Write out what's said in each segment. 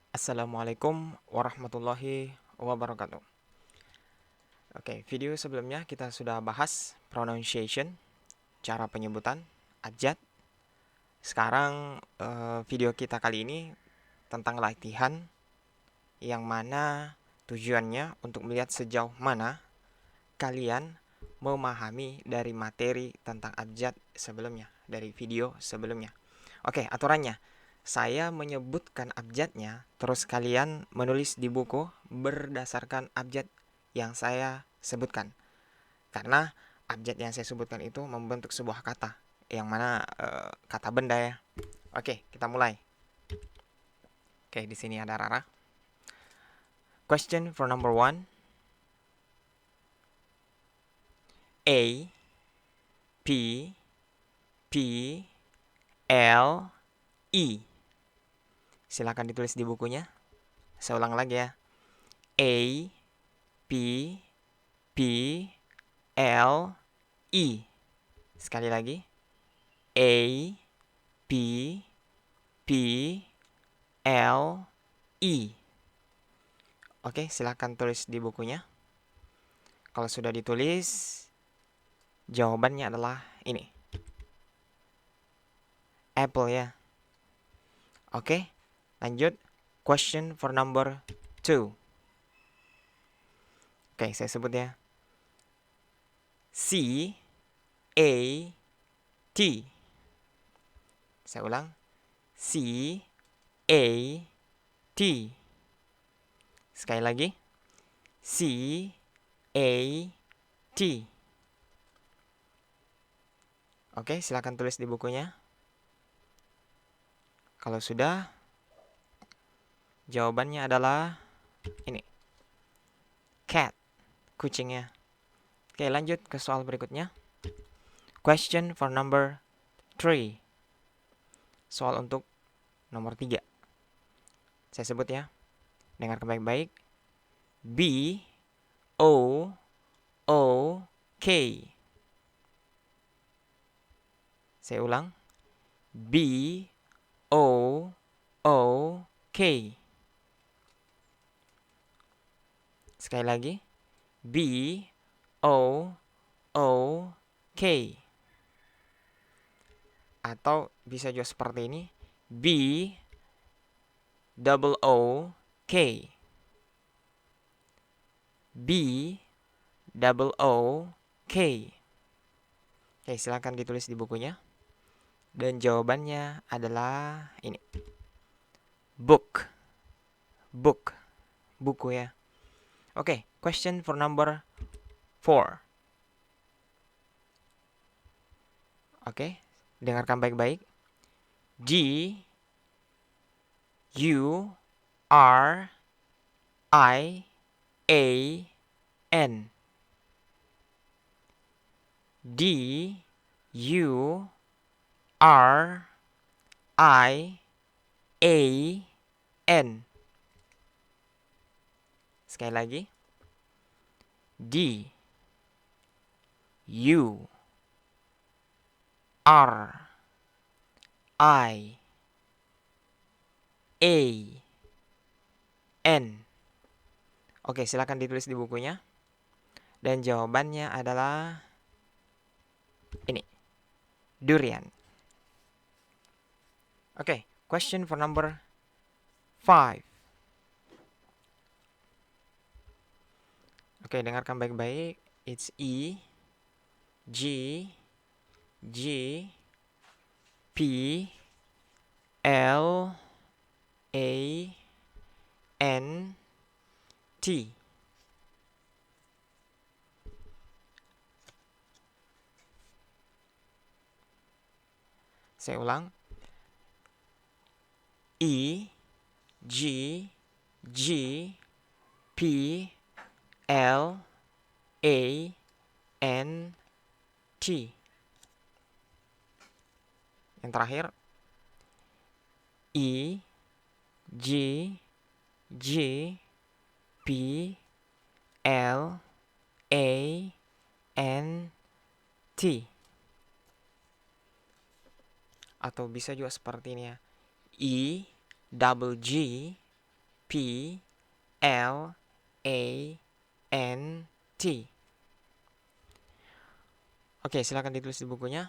Assalamualaikum warahmatullahi wabarakatuh. Oke, video sebelumnya kita sudah bahas pronunciation, cara penyebutan, abjad. Sekarang video kita kali ini tentang latihan yang mana tujuannya untuk melihat sejauh mana kalian memahami dari materi tentang abjad sebelumnya, dari video sebelumnya. Oke, aturannya. Saya menyebutkan abjadnya, terus kalian menulis di buku berdasarkan abjad yang saya sebutkan. Karena abjad yang saya sebutkan itu membentuk sebuah kata, yang mana kata benda ya. Oke, kita mulai. Oke, di sini ada Rara. Question for number one. A, P, P, L, E. Silakan ditulis di bukunya. Saya ulang lagi ya. A, P, P, L, E. Sekali lagi. A, P, P, L, E. Oke, silakan tulis di bukunya. Kalau sudah ditulis, jawabannya adalah ini. Apple ya. Oke, lanjut. Question for number 2. Oke, saya sebut ya. C, A, T. Saya ulang. C, A, T. Sekali lagi. C, A, T. Oke, silakan tulis di bukunya. Kalau sudah, jawabannya adalah ini. Cat, kucingnya. Oke, lanjut ke soal berikutnya. Question for number 3. Soal untuk nomor 3. Saya sebut ya. Dengarkan baik-baik. B, O, O, K. Saya ulang. B, O, O, K. Sekali lagi. B, O, O, K. Atau bisa juga seperti ini. B, double O, K. B, double O, K. Oke, silakan ditulis di bukunya. Dan jawabannya adalah ini. Book. Book. Buku ya. Oke, question for number 4. Oke, dengarkan baik-baik. G, U, R, I, A, N. D, U, R, I, A, N. Sekali lagi. D, U, R, I, A, N. Oke, silakan ditulis di bukunya. Dan jawabannya adalah ini. Durian. Oke, question for number 5. Oke, dengarkan baik-baik. It's E, G, G, P, L, A, N, T. Saya ulang. E, G, G, P, L, A, N, T. Yang terakhir. E, G, G, P, L, A, N, T. Atau bisa juga seperti ini ya. E, double G, P L A N T. Oke, silakan ditulis di bukunya.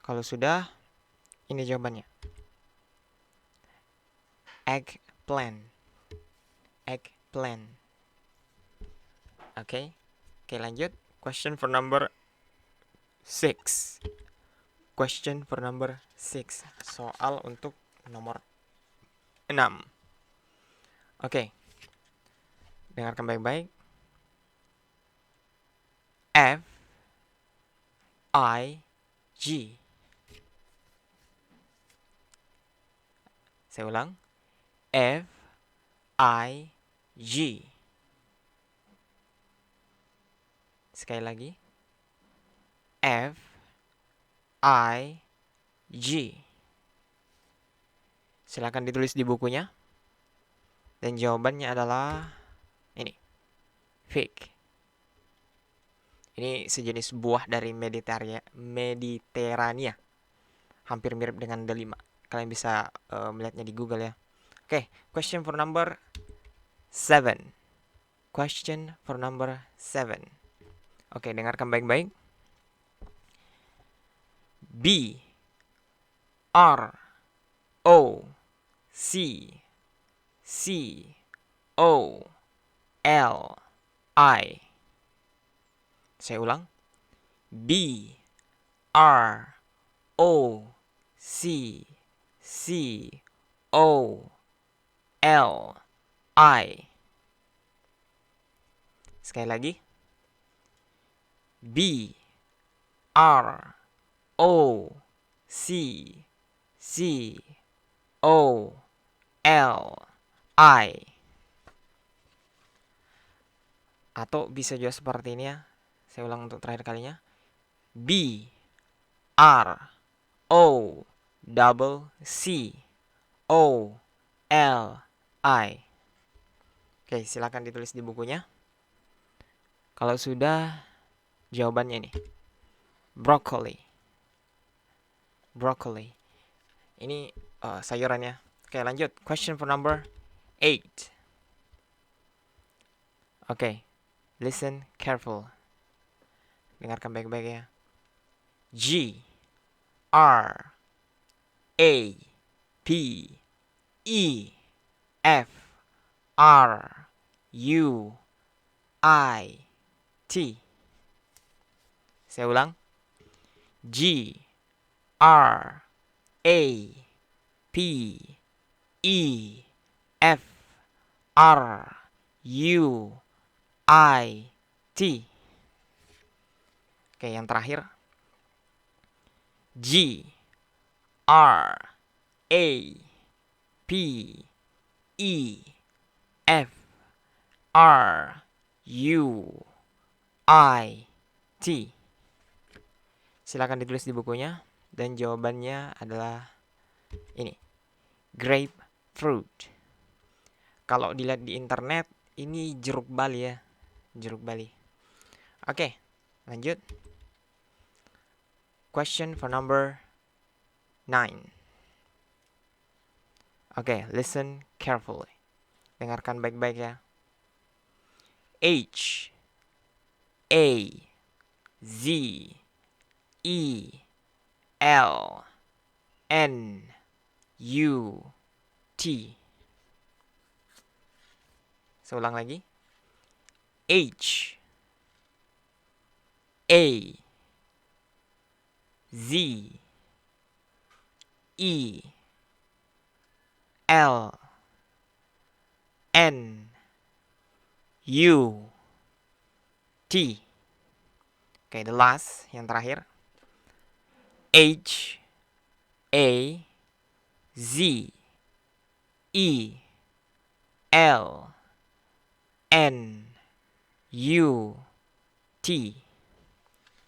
Kalau sudah, ini jawabannya. Eggplant. Eggplant. Oke, lanjut. Question for number 6. Question for number 6. Soal untuk nomor 6. Oke. Dengarkan baik-baik. F I G. Saya ulang. F I G. Sekali lagi. F I G. Silakan ditulis di bukunya. Dan jawabannya adalah ini. Fig. Ini sejenis buah dari Mediterania. Hampir mirip dengan delima. Kalian bisa melihatnya di Google ya. Oke, question for number 7. Question for number 7. Oke, dengarkan baik-baik. B R O C C O L I. Saya ulang. B R O C C O L I. Sekali lagi. B R O C C O L I. Atau bisa juga seperti ini ya. Saya ulang untuk terakhir kalinya. B R O C O L I. Oke, silakan ditulis di bukunya. Kalau sudah, jawabannya ini. Broccoli. Broccoli. Ini sayurannya. Oke, lanjut. Question for number 8. Oke, listen careful. Dengarkan baik-baik ya. G R A P E F R U I T. Saya ulang. G R A P E F R U I T. Oke, yang terakhir. G R A P E F R U I T. Silakan ditulis di bukunya. Dan jawabannya adalah ini. Grapefruit. Kalau dilihat di internet, ini jeruk Bali ya. Jeruk Bali. Oke, lanjut. Question for number 9. Oke, listen carefully. Dengarkan baik-baik ya. H A Z E L N U T. Saya ulang lagi. H A Z E L N U T. Oke, the last, yang terakhir. H A Z E L N U T.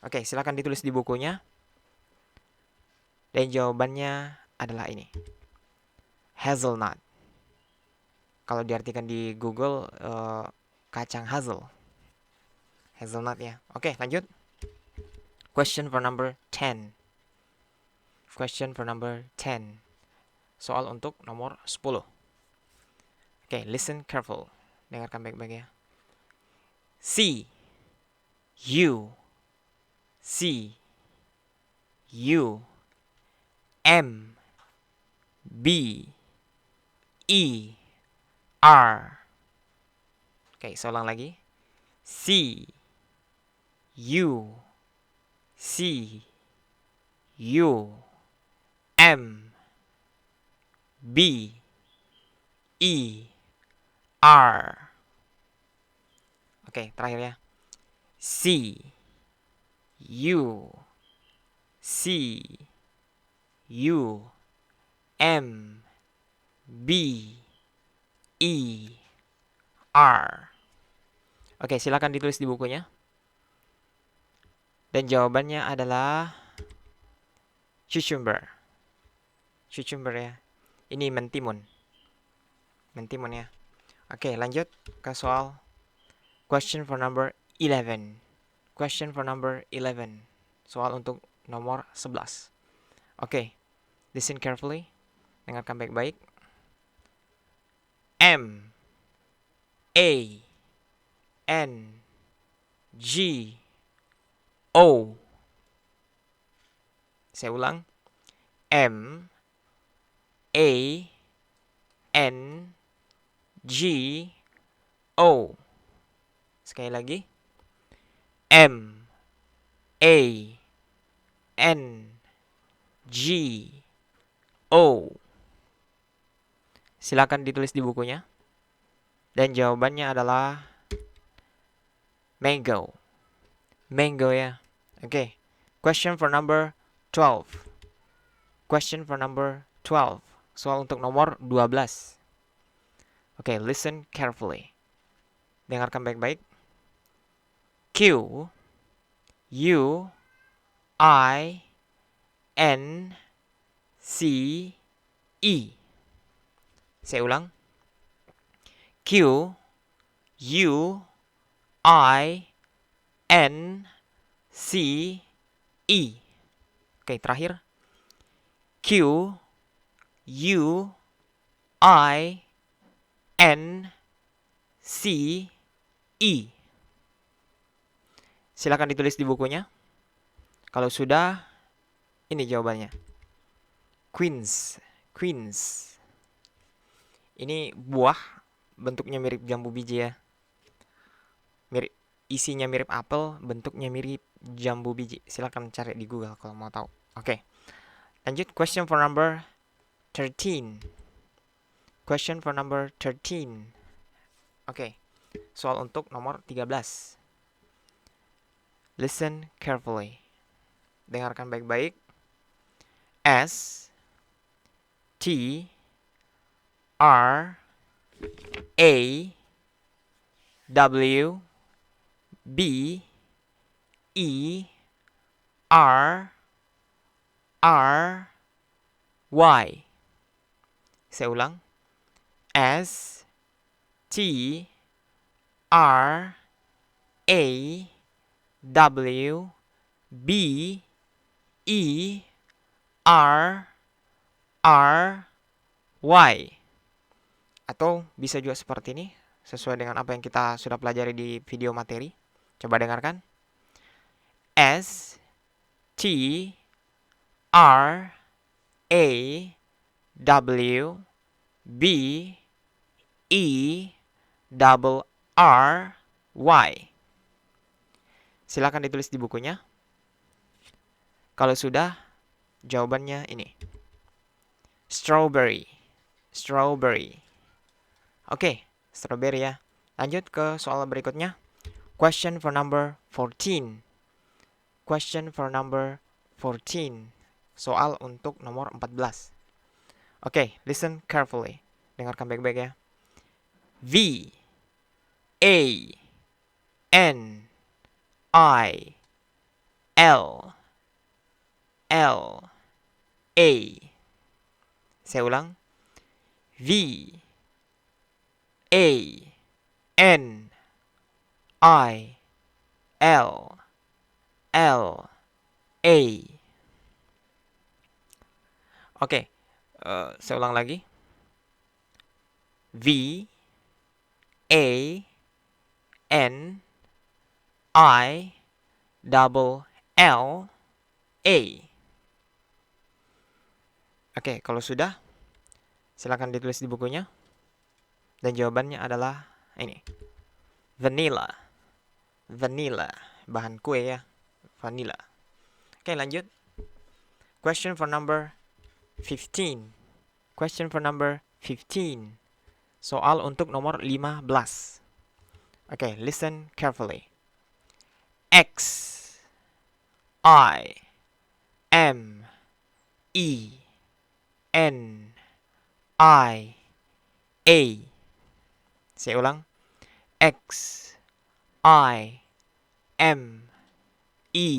Oke, silakan ditulis di bukunya. Dan jawabannya adalah ini. Hazelnut. Kalau diartikan di Google, kacang hazel. Hazelnut ya. Oke, lanjut. Question for number 10. Question for number 10. Soal untuk nomor 10. Oke, listen careful. Dengarkan baik-baik ya. C U C U M B E R. Oke, saya ulang lagi. C U C U M B E R. Oke, terakhir ya. C U C U M B E R. Oke, silakan ditulis di bukunya. Dan jawabannya adalah cucumber. Cucumber ya. Ini mentimun. Mentimun ya. Oke, lanjut ke soal question for number 11. Question for number 11. Soal untuk nomor 11. Oke, listen carefully. Dengarkan baik-baik. M A N G O. Saya ulang. M A N G O. Sekali lagi. M A N G O. Silakan ditulis di bukunya. Dan jawabannya adalah mango. Mango ya. Oke. Question for number 12. Question for number 12. Soal untuk nomor 12. Oke, listen carefully. Dengarkan baik-baik. Q U I N C E. Saya ulang. Q U I N C E. Oke, terakhir. Q U I N C E. Silakan ditulis di bukunya. Kalau sudah, ini jawabannya. Quince. Quince. Ini buah, bentuknya mirip jambu biji ya. Isinya mirip apel, bentuknya mirip jambu biji. Silakan cari di Google kalau mau tahu. Oke. Lanjut question for number 13. Question for number 13. Oke. Soal untuk nomor 13. Listen carefully. Dengarkan baik-baik. S T R A W B E R R Y. Saya ulang. S T R A W B E R R Y. Atau bisa juga seperti ini, sesuai dengan apa yang kita sudah pelajari di video materi. Coba dengarkan. S T R A W B E double R Y. Silakan ditulis di bukunya. Kalau sudah, jawabannya ini. Strawberry. Strawberry. Oke, strawberry ya. Lanjut ke soal berikutnya. Question for number 14. Question for number 14. Soal untuk nomor 14. Oke, listen carefully. Dengarkan baik-baik ya. V A N I L L A. Saya ulang. V A N I L L A. Oke, saya ulang lagi. V A N I double L A. Oke, kalau sudah, silakan ditulis di bukunya. Dan jawabannya adalah ini. Vanilla. Vanilla. Bahan kue ya. Vanilla. Oke, lanjut. Question for number 15. Question for number 15. Soal untuk nomor 15. Oke, listen carefully. X I M E N I A. Saya ulang. X I M E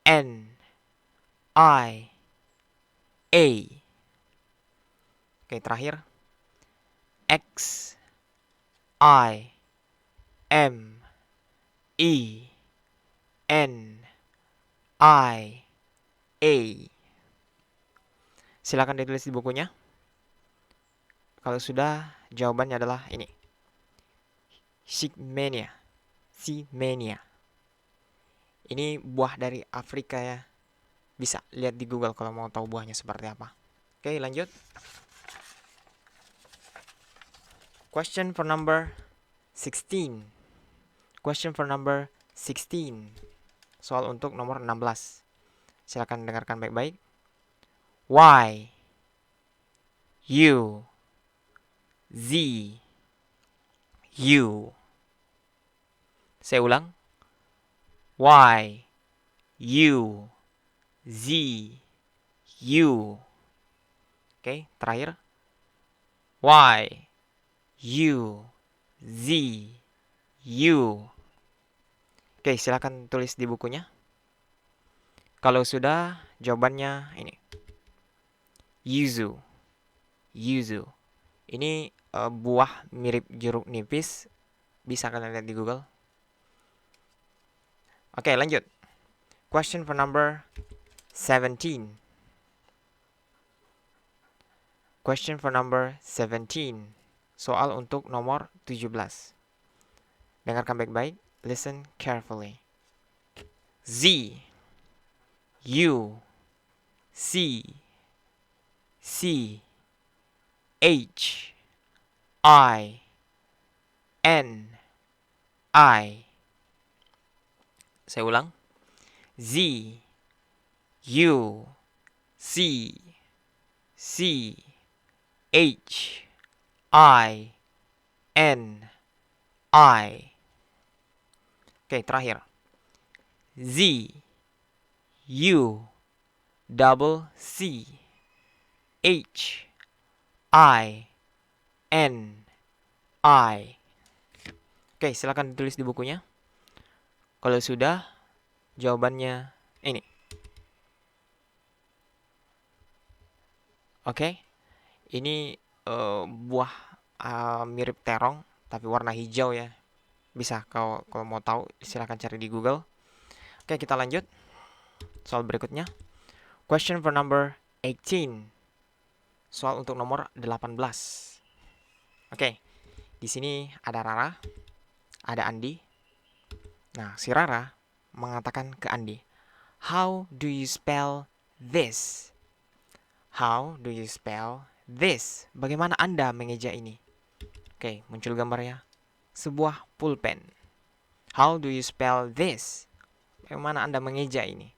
N I A. Oke, terakhir. X I M E N I A. Silakan ditulis di bukunya. Kalau sudah, jawabannya adalah ini. Sigmania. Sigmania. Ini buah dari Afrika ya. Bisa lihat di Google kalau mau tahu buahnya seperti apa. Oke, lanjut. Question for number 16. Question for number 16. Soal untuk nomor 16. Silakan dengarkan baik-baik. Y U Z U. Saya ulang. Y U Z U. Oke, terakhir. Y U Z U. Oke, silakan tulis di bukunya. Kalau sudah, jawabannya ini. Yuzu. Yuzu. Ini buah mirip jeruk nipis. Bisa kalian lihat di Google. Oke, lanjut. Question for number 17. Question for number 17. Soal untuk nomor 17. Dengarkan baik-baik. Listen carefully. Z U C C H I N I. Saya ulang. Z U C C H I N I. Oke, terakhir. Z U double C H I N I. Oke, silakan ditulis di bukunya. Kalau sudah, jawabannya ini. Oke, ini buah mirip terong, tapi warna hijau ya. Bisa kalau mau tahu, silakan cari di Google. Oke, kita lanjut. Soal berikutnya. Question for number 18. Soal untuk nomor 18. Oke, di sini ada Rara, ada Andi. Nah, si Rara mengatakan ke Andi, "How do you spell this?" How do you spell this? Bagaimana Anda mengeja ini? Oke, muncul gambarnya. Sebuah pulpen. How do you spell this? Bagaimana Anda mengeja ini?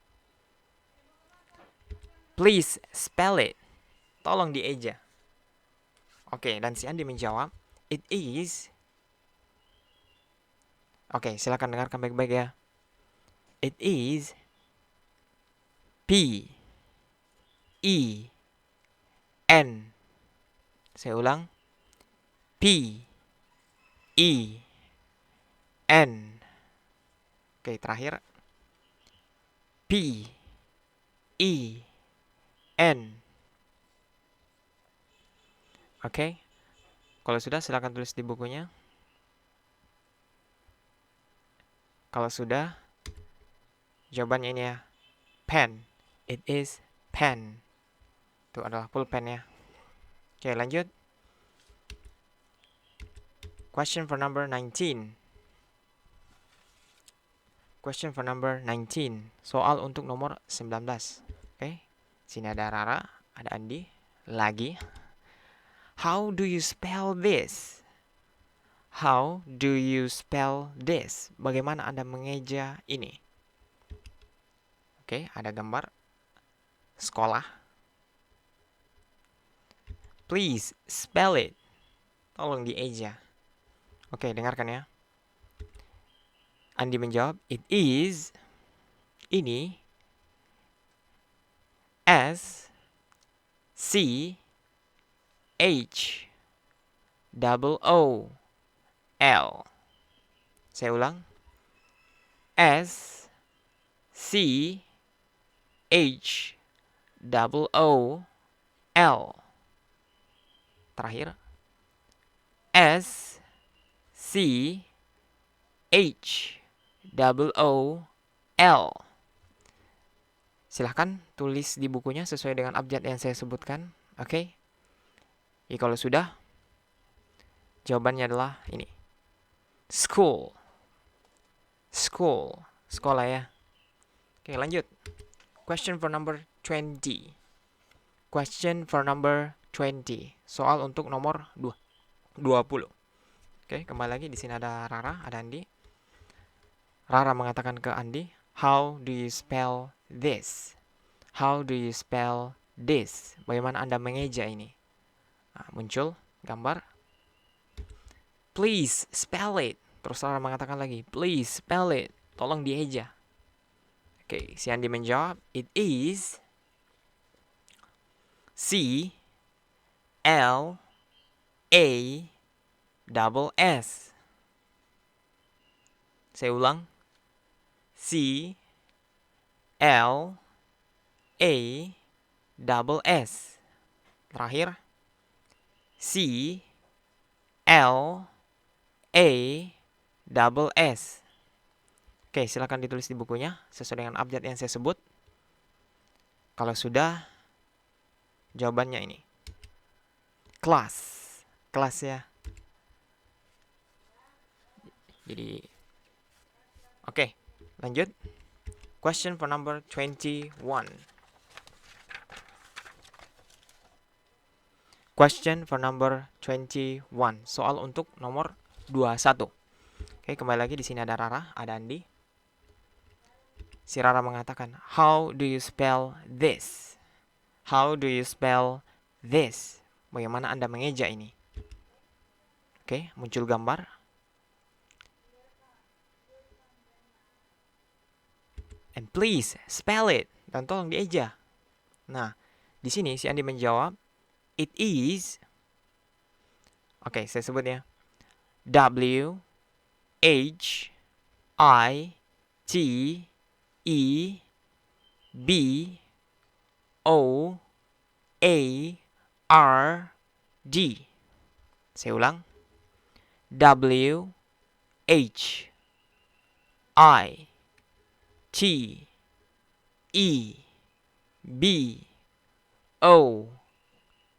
Please spell it. Tolong dieja. Oke, dan si Andi menjawab, it is. Oke, silakan dengarkan baik-baik ya. It is P E N. Saya ulang. P E N. Oke, terakhir. P E N. Oke. Kalau sudah, silakan tulis di bukunya. Kalau sudah, jawabannya ini ya. Pen. It is pen. Itu adalah pulpen ya. Oke, lanjut. Question for number 19. Question for number 19. Soal untuk nomor 19. Oke. Sini ada Rara, ada Andi. Lagi. How do you spell this? How do you spell this? Bagaimana Anda mengeja ini? Oke, ada gambar sekolah. Please spell it. Tolong dieja. Oke, dengarkan ya. Andi menjawab, it is, ini, S, C, H, double O, L. Saya ulang. S, C, H, double O, L. Terakhir. S, C, H, double O, L. Silahkan tulis di bukunya sesuai dengan abjad yang saya sebutkan. Oke. Ya, kalau sudah, jawabannya adalah ini. School. School. Sekolah ya. Oke, lanjut. Question for number 20. Question for number 20. Soal untuk nomor 20. Oke, kembali lagi. Di sini ada Rara, ada Andi. Rara mengatakan ke Andi, how do you spell this? How do you spell this? Bagaimana Anda mengeja ini? Nah, muncul gambar. Please spell it. Terus Rara mengatakan lagi, please spell it. Tolong dieja. Oke, si Andi menjawab, it is C L A double S. Saya ulang. C L A double S. Terakhir. C L A double S. Oke, silakan ditulis di bukunya sesuai dengan abjad yang saya sebut. Kalau sudah, jawabannya ini. Kelas. Kelas ya. Jadi, oke, lanjut. Question for number 21. Question for number 21. Soal untuk nomor 21. Oke, kembali lagi di sini ada Rara, ada Andi. Si Rara mengatakan, how do you spell this? How do you spell this? Bagaimana Anda mengeja ini? Oke, muncul gambar. And please spell it. Dan tolong dieja. Nah, di sini si Andi menjawab, it is. Oke, saya sebut ya. W H I T E B O A R D. Saya ulang. W H I T E B O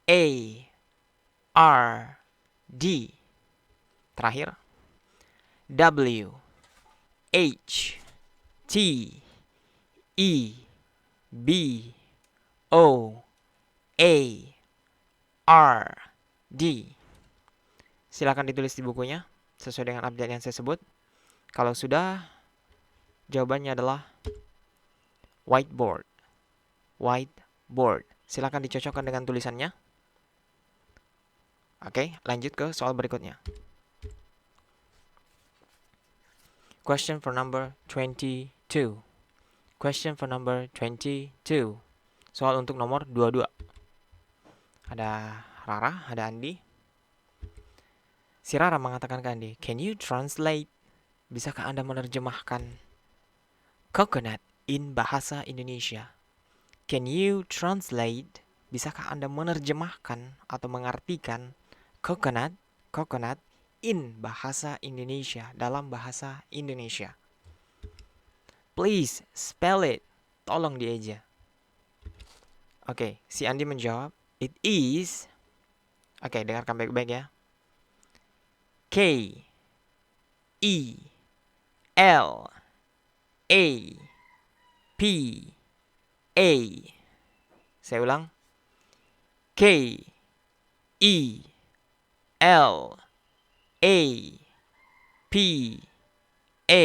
A R D. Terakhir. W H T E B O A R D. Silakan ditulis di bukunya sesuai dengan abjad yang saya sebut. Kalau sudah, jawabannya adalah whiteboard. Whiteboard. Silakan dicocokkan dengan tulisannya. Oke, lanjut ke soal berikutnya. Question for number 22. Question for number 22. Soal untuk nomor 22. Ada Rara, ada Andi. Si Rara mengatakan ke Andi, can you translate? Bisakah Anda menerjemahkan coconut in bahasa Indonesia? Can you translate? Bisakah Anda menerjemahkan atau mengartikan coconut in bahasa Indonesia, dalam bahasa Indonesia? Please spell it. Tolong dieja. Oke, si Andi menjawab, it is. Oke, dengarkan baik-baik ya. K E L A P A. Saya ulang. K E L A P A.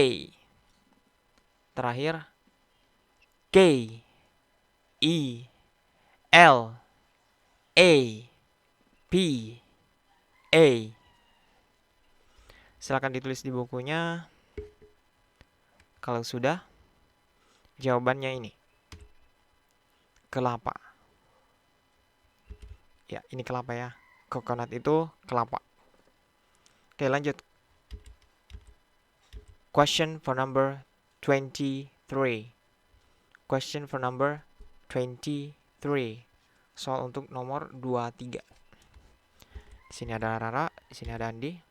Terakhir K E L A P A. Silakan ditulis di bukunya. Kalau sudah, jawabannya ini. Kelapa. Ya, ini kelapa ya. Coconut itu kelapa. Oke, lanjut. Question for number 23. Question for number 23. Soal untuk nomor 23. Di sini ada Rara, di sini ada Andi.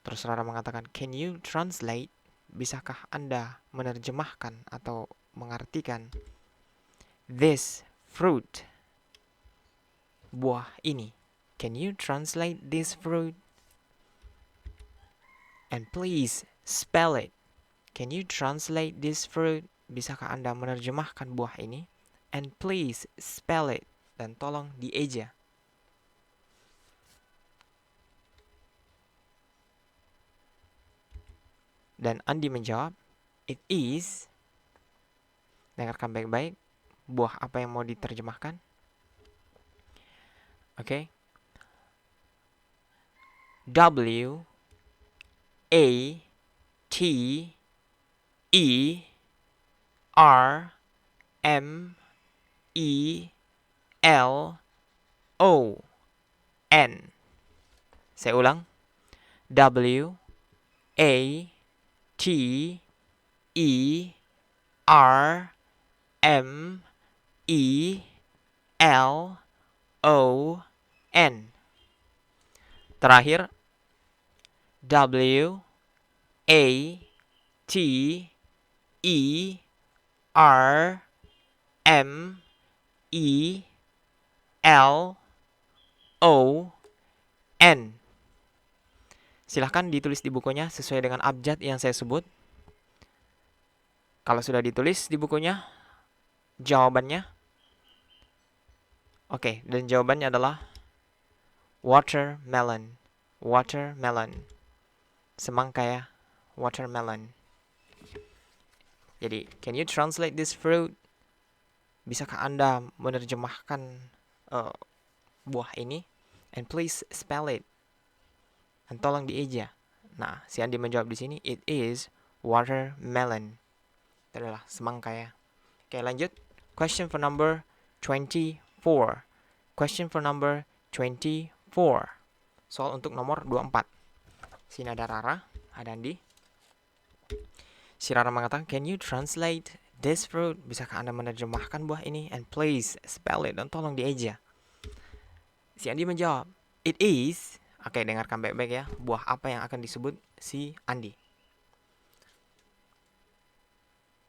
Terus Rara mengatakan, "Can you translate?" Bisakah Anda menerjemahkan atau mengartikan this fruit? Buah ini. Can you translate this fruit? And please spell it. Can you translate this fruit? Bisakah Anda menerjemahkan buah ini? And please spell it. Dan tolong dieja. Dan Andi menjawab, it is. Dengarkan baik-baik. Buah apa yang mau diterjemahkan? Oke. W A T E R M E L O N. Saya ulang. W A T E R M E L O N. Terakhir, W A T E R M E L O N. Silahkan ditulis di bukunya sesuai dengan abjad yang saya sebut. Kalau sudah ditulis di bukunya, jawabannya. Oke, dan jawabannya adalah watermelon. Watermelon. Semangka ya, watermelon. Jadi, can you translate this fruit? Bisakah Anda menerjemahkan buah ini? And please spell it. Dan tolong dieja. Nah, si Andi menjawab di sini, it is watermelon. Itu adalah semangka ya. Oke, lanjut. Question for number 24. Question for number 24. Soal untuk nomor 24. Sini ada Rara, ada Andi. Si Rara mengatakan, can you translate this fruit? Bisakah Anda menerjemahkan buah ini? And please spell it. Dan tolong dieja. Si Andi menjawab, it is. Oke, dengarkan baik-baik ya. Buah apa yang akan disebut si Andi?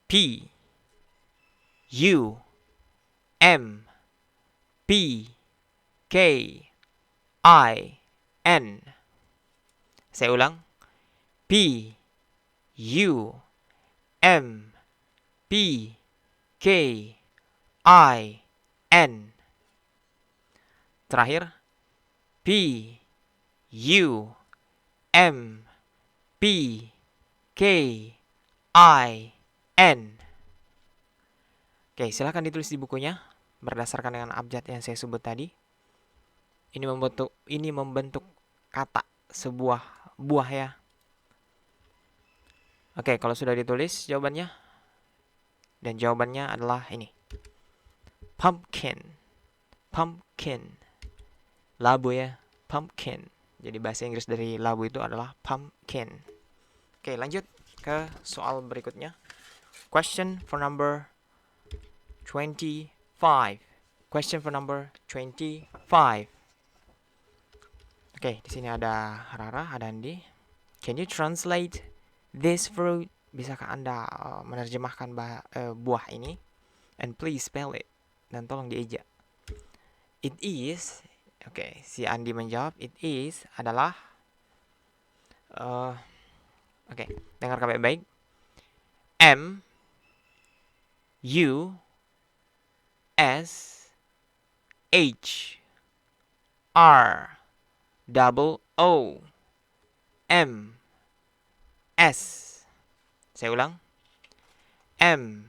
P U M P K I N. Saya ulang. P U M P K I N. Terakhir, P U M P K I N. Oke, silakan ditulis di bukunya berdasarkan dengan abjad yang saya sebut tadi. Ini membentuk kata sebuah buah ya. Oke, kalau sudah ditulis jawabannya. Dan jawabannya adalah ini. Pumpkin. Pumpkin. Labu ya, pumpkin. Jadi bahasa Inggris dari labu itu adalah pumpkin. Oke, lanjut ke soal berikutnya. Question for number 25. Question for number 25. Oke, di sini ada Rara, ada Andi. Can you translate this fruit? Bisakah Anda menerjemahkan buah ini? And please spell it. Dan tolong dieja. It is. Oke, si Andi menjawab, it is adalah Oke, dengarkan baik-baik. M U S H R double O M S. Saya ulang. M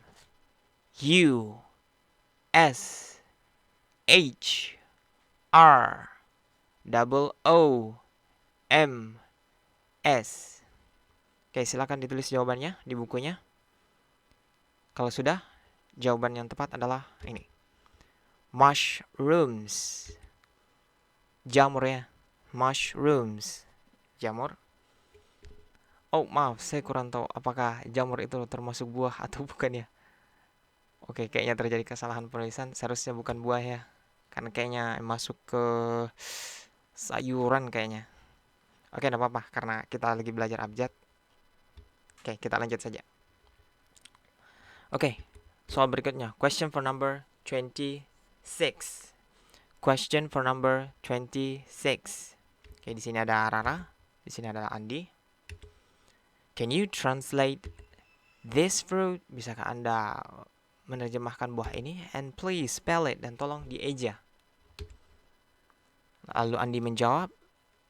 U S H R double O M S. Oke, silakan ditulis jawabannya di bukunya. Kalau sudah, jawaban yang tepat adalah ini. Mushrooms. Jamur ya. Mushrooms. Jamur. Oh, maaf, saya kurang tahu apakah jamur itu termasuk buah atau bukan ya. Oke, kayaknya terjadi kesalahan penulisan. Seharusnya bukan buah ya. Karena kayaknya masuk ke sayuran kayaknya. Oke, enggak apa-apa karena kita lagi belajar abjad. Oke, kita lanjut saja. Oke, soal berikutnya. Question for number 26. Question for number 26. Oke, di sini ada Rara, di sini ada Andi. Can you translate this fruit? Bisakah Anda menerjemahkan buah ini? And please spell it, dan tolong dieja. Lalu Andi menjawab,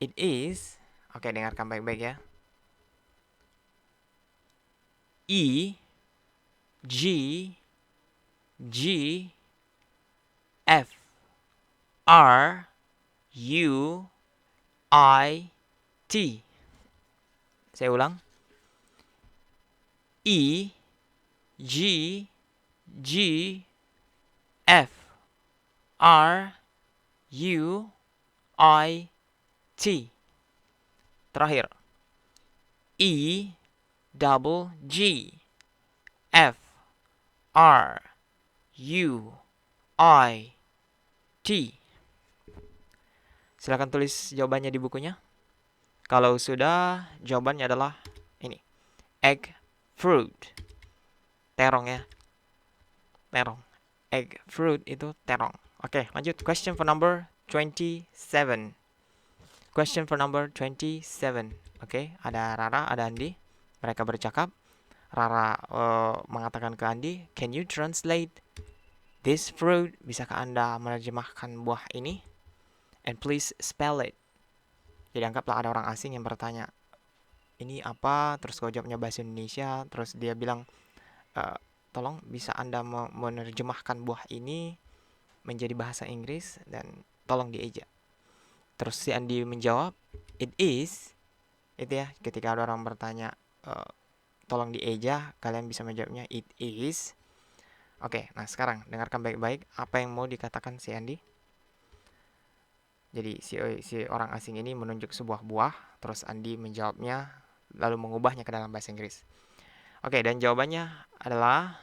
it is. Oke, dengarkan baik-baik ya. E G G F R U I T. Saya ulang. E G G F R U I T. Terakhir. E double G F R U I T. Silakan tulis jawabannya di bukunya. Kalau sudah, jawabannya adalah ini. Egg fruit. Terong ya. Terong. Egg fruit itu terong. Oke, lanjut. Question for number 27. Question for number 27. Oke, ada Rara, ada Andi. Mereka bercakap. Rara mengatakan ke Andi, can you translate this fruit? Bisakah Anda menerjemahkan buah ini? And please spell it. Jadi anggaplah ada orang asing yang bertanya, ini apa? Terus kau jawabnya bahasa Indonesia. Terus dia bilang, tolong bisa Anda menerjemahkan buah ini menjadi bahasa Inggris dan tolong dieja. Terus si Andi menjawab, it is. Itu ya, ketika ada orang bertanya, tolong dieja, kalian bisa menjawabnya it is. Oke, nah sekarang dengarkan baik-baik apa yang mau dikatakan si Andi. Jadi si orang asing ini menunjuk sebuah buah, terus Andi menjawabnya, lalu mengubahnya ke dalam bahasa Inggris. Oke, dan jawabannya adalah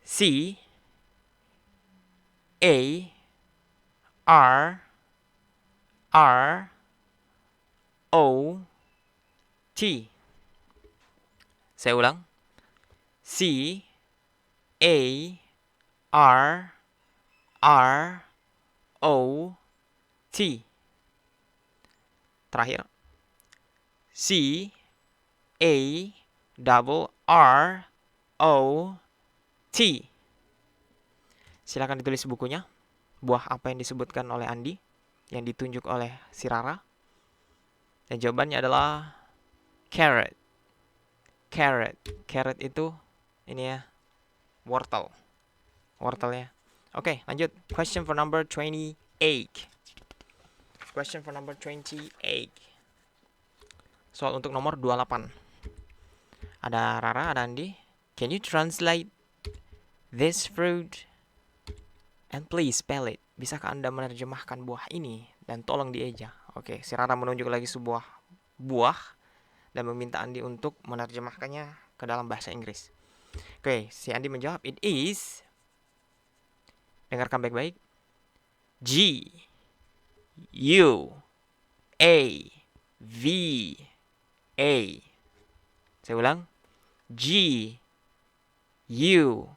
C A R R O T. Saya ulang. C A R R O T. Terakhir. C A double R O T. Silakan ditulis bukunya. Buah apa yang disebutkan oleh Andi, yang ditunjuk oleh si Rara. Dan jawabannya adalah carrot. Carrot. Carrot itu ini ya, wortel. Wortel ya. Oke, lanjut. Question for number 28. Question for number 28. Soal untuk nomor 28. Ada Rara, ada Andi. Can you translate this fruit? And please spell it. Bisakah Anda menerjemahkan buah ini? Dan tolong dieja. Oke, si Rara menunjuk lagi sebuah buah dan meminta Andi untuk menerjemahkannya ke dalam bahasa Inggris. Oke, si Andi menjawab, it is. Dengarkan baik-baik. G U A V A. Saya ulang. G U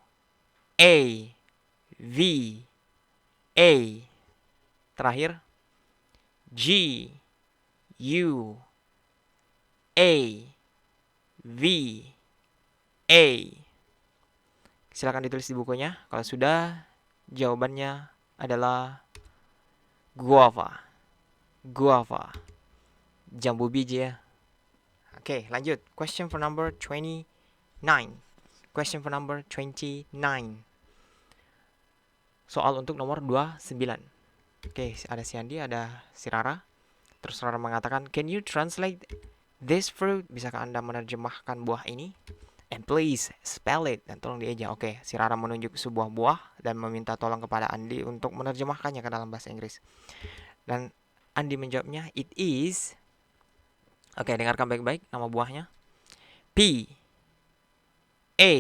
A V A. Terakhir. G U A, V, A. Silakan ditulis di bukunya. Kalau sudah, jawabannya adalah guava. Guava. Jambu biji ya. Oke, lanjut. Question for number 29. Question for number 29. Soal untuk nomor 29. Oke, ada si Andi, ada si Rara. Terus Rara mengatakan, "Can you translate this fruit?" Bisakah Anda menerjemahkan buah ini? And please spell it. Dan tolong dieja. Oke, si Rara menunjuk sebuah buah dan meminta tolong kepada Andi untuk menerjemahkannya ke dalam bahasa Inggris. Dan Andi menjawabnya, "It is..." Oke, dengarkan baik-baik nama buahnya. P, A,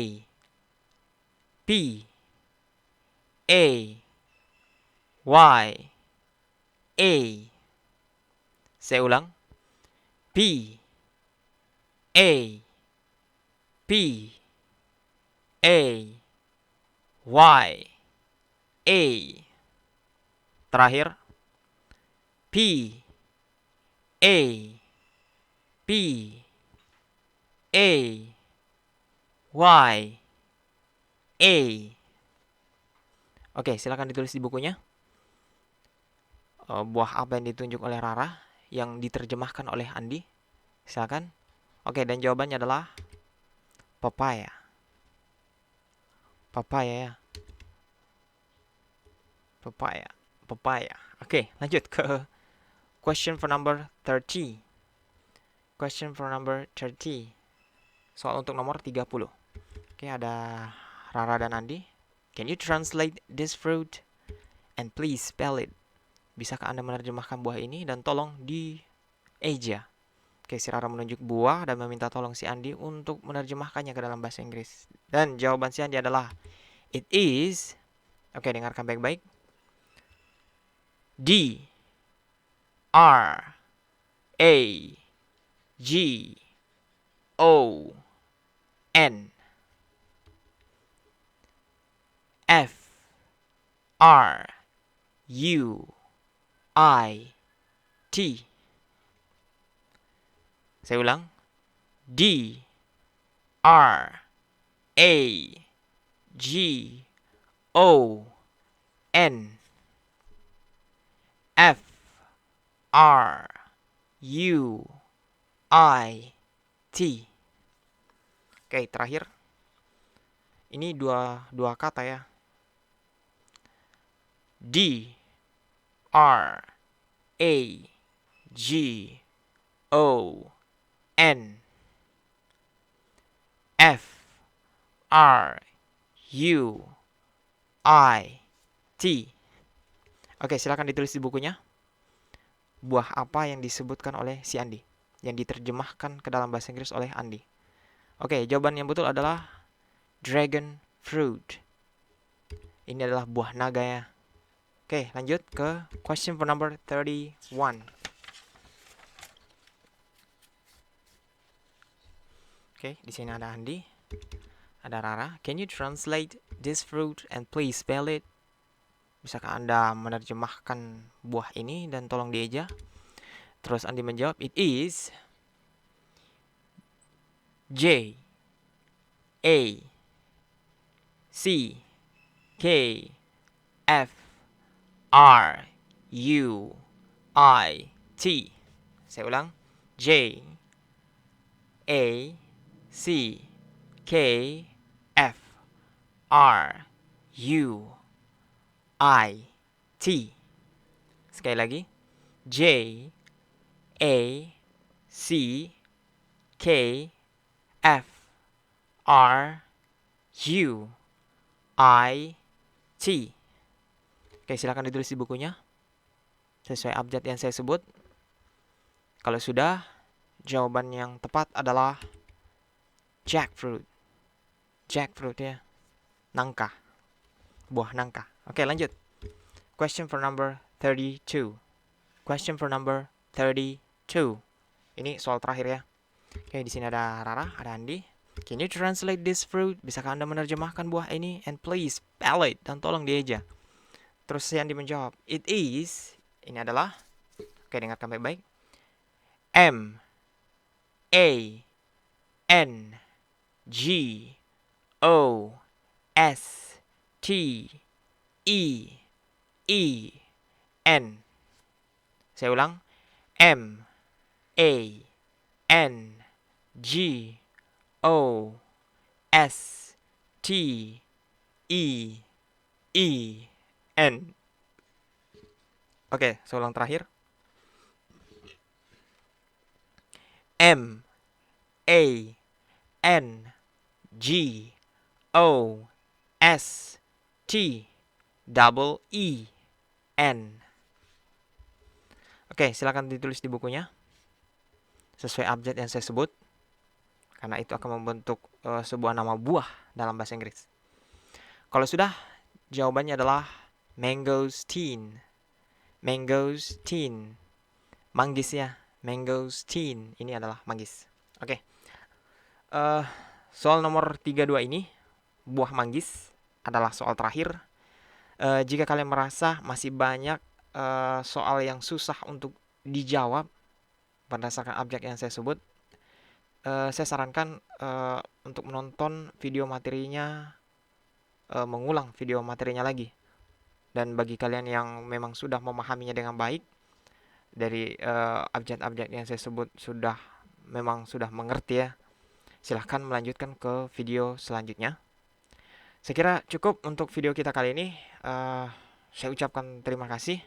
P, A, Y, A. Saya ulang. P, A, P, A, Y, A. Terakhir. P, A, P, A, Y, A. Oke, silakan ditulis di bukunya. Buah apa yang ditunjuk oleh Rara yang diterjemahkan oleh Andi? Silakan. Oke, dan jawabannya adalah papaya. Papaya ya. Papaya. Papaya. Oke, lanjut ke question for number 30. Question for number 30. Soal untuk nomor 30. Oke, ada Rara dan Andi. Can you translate this fruit? And please spell it. Bisakah Anda menerjemahkan buah ini dan tolong dieja? Oke, si Rara menunjuk buah dan meminta tolong si Andi untuk menerjemahkannya ke dalam bahasa Inggris. Dan jawaban si Andi adalah it is. Oke, dengarkan baik-baik. D, R, A, G, O, N, F, R, U, I, T. Saya ulang. D, R, A, G, O, N, F, R, U, I, T. Oke, terakhir. Ini dua kata ya. D, R, A, G, O, N, F, R, U, I, T. Oke, silakan ditulis di bukunya. Buah apa yang disebutkan oleh si Andi? Yang diterjemahkan ke dalam bahasa Inggris oleh Andi. Oke, jawaban yang betul adalah dragon fruit. Ini adalah buah naga ya. Oke, lanjut ke question for number 31. Oke, di sini ada Andi, ada Rara. Can you translate this fruit and please spell it? Bisakah Anda menerjemahkan buah ini dan tolong dieja? Terus Andi menjawab, it is J, A, C, K, F, R, U, I, T. Saya ulang. J, A, C, K, F, R, U, I, T. Sekali lagi. J, A, C, K, F, R, U, I, T. Oke, silakan ditulis di bukunya sesuai abjad yang saya sebut. Kalau sudah, jawaban yang tepat adalah jackfruit. Jackfruit ya. Nangka. Buah nangka. Oke, lanjut. Question for number 32. Question for number 32. Ini soal terakhir ya. Oke, di sini ada Rara, ada Andi. Can you translate this fruit? Bisakah Anda menerjemahkan buah ini? And please spell it. Dan tolong dieja. Terus si Andi menjawab, it is. Ini adalah. Oke, dengarkan baik-baik. M, A N G O S T E E N. Saya ulang, M A N G O S T E E N. Oke, saya ulang terakhir. M A N G O S T E N. Oke, silakan ditulis di bukunya sesuai abjad yang saya sebut, karena itu akan membentuk sebuah nama buah dalam bahasa Inggris. Kalau sudah, jawabannya adalah mangosteen. Mangosteen. Manggis ya, mangosteen. Ini adalah manggis. Oke. Soal nomor 32 ini, buah manggis, adalah soal terakhir. Jika kalian merasa masih banyak soal yang susah untuk dijawab berdasarkan abjad yang saya sebut, saya sarankan untuk menonton video materinya, mengulang video materinya lagi. Dan bagi kalian yang memang sudah memahaminya dengan baik, dari abjad-abjad yang saya sebut memang sudah mengerti ya, silahkan melanjutkan ke video selanjutnya. Saya kira cukup untuk video kita kali ini. Saya ucapkan terima kasih.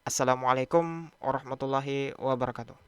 Assalamualaikum warahmatullahi wabarakatuh.